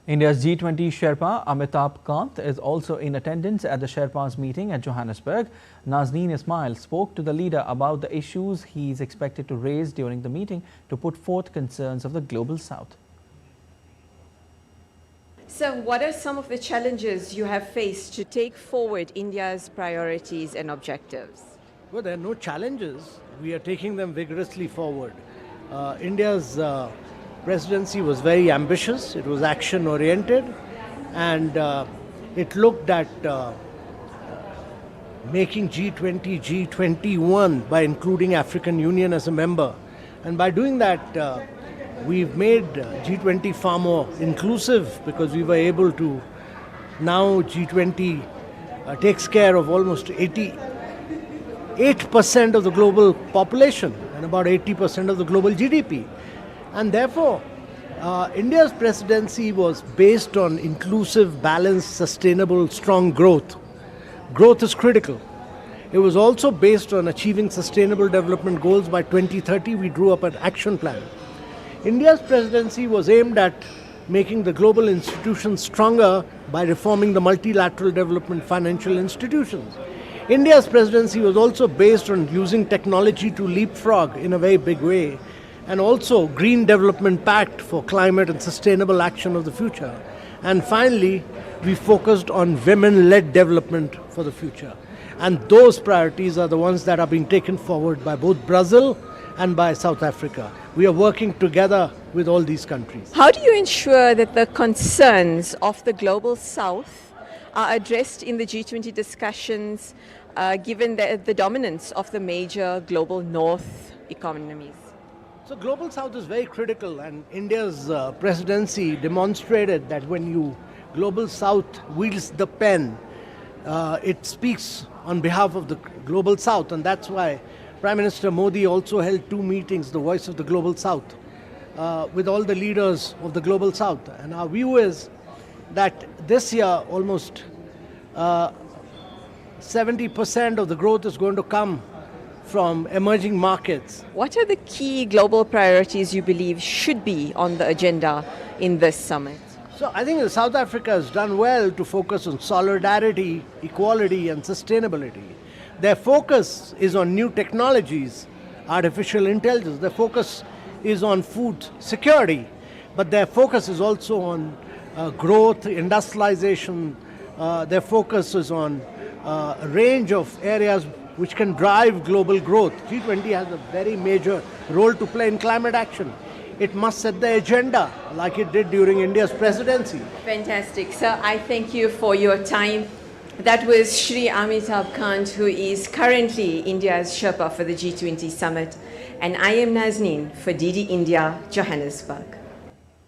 India's G20 Sherpa Amitabh Kant is also in attendance at the Sherpas meeting at Johannesburg. Nazneen Ismail spoke to the leader about the issues he is expected to raise during the meeting to put forth concerns of the Global South. So what are some of the challenges you have faced to take forward India's priorities and objectives? Well, there are no challenges. We are taking them vigorously forward. India's presidency was very ambitious, it was action-oriented, and it looked at making G20 G21 by including African Union as a member. And by doing that, we've made G20 far more inclusive because we were able to, now G20 takes care of almost 88% of the global population and about 80% of the global GDP. And therefore, India's presidency was based on inclusive, balanced, sustainable, strong growth. Growth is critical. It was also based on achieving sustainable development goals by 2030. We drew up an action plan. India's presidency was aimed at making the global institutions stronger by reforming the multilateral development financial institutions. India's presidency was also based on using technology to leapfrog in a very big way, and also Green Development Pact for climate and sustainable action of the future. And finally, we focused on women-led development for the future. And those priorities are the ones that are being taken forward by both Brazil and by South Africa. We are working together with all these countries. How do you ensure that the concerns of the Global South are addressed in the G20 discussions, given the dominance of the major global North economies? So Global South is very critical, and India's presidency demonstrated that when Global South wields the pen, it speaks on behalf of the Global South, and that's why Prime Minister Modi also held 2 meetings, the Voice of the Global South, with all the leaders of the Global South. And our view is that this year almost 70% of the growth is going to come from emerging markets. What are the key global priorities you believe should be on the agenda in this summit? So I think South Africa has done well to focus on solidarity, equality and sustainability. Their focus is on new technologies, artificial intelligence. Their focus is on food security, but their focus is also on growth, industrialization. Their focus is on a range of areas which can drive global growth. G20 has a very major role to play in climate action. It must set the agenda like it did during India's presidency. Fantastic. Sir, I thank you for your time. That was Shri Amitabh Kant, who is currently India's Sherpa for the G20 summit. And I am Nazneen for DD India, Johannesburg.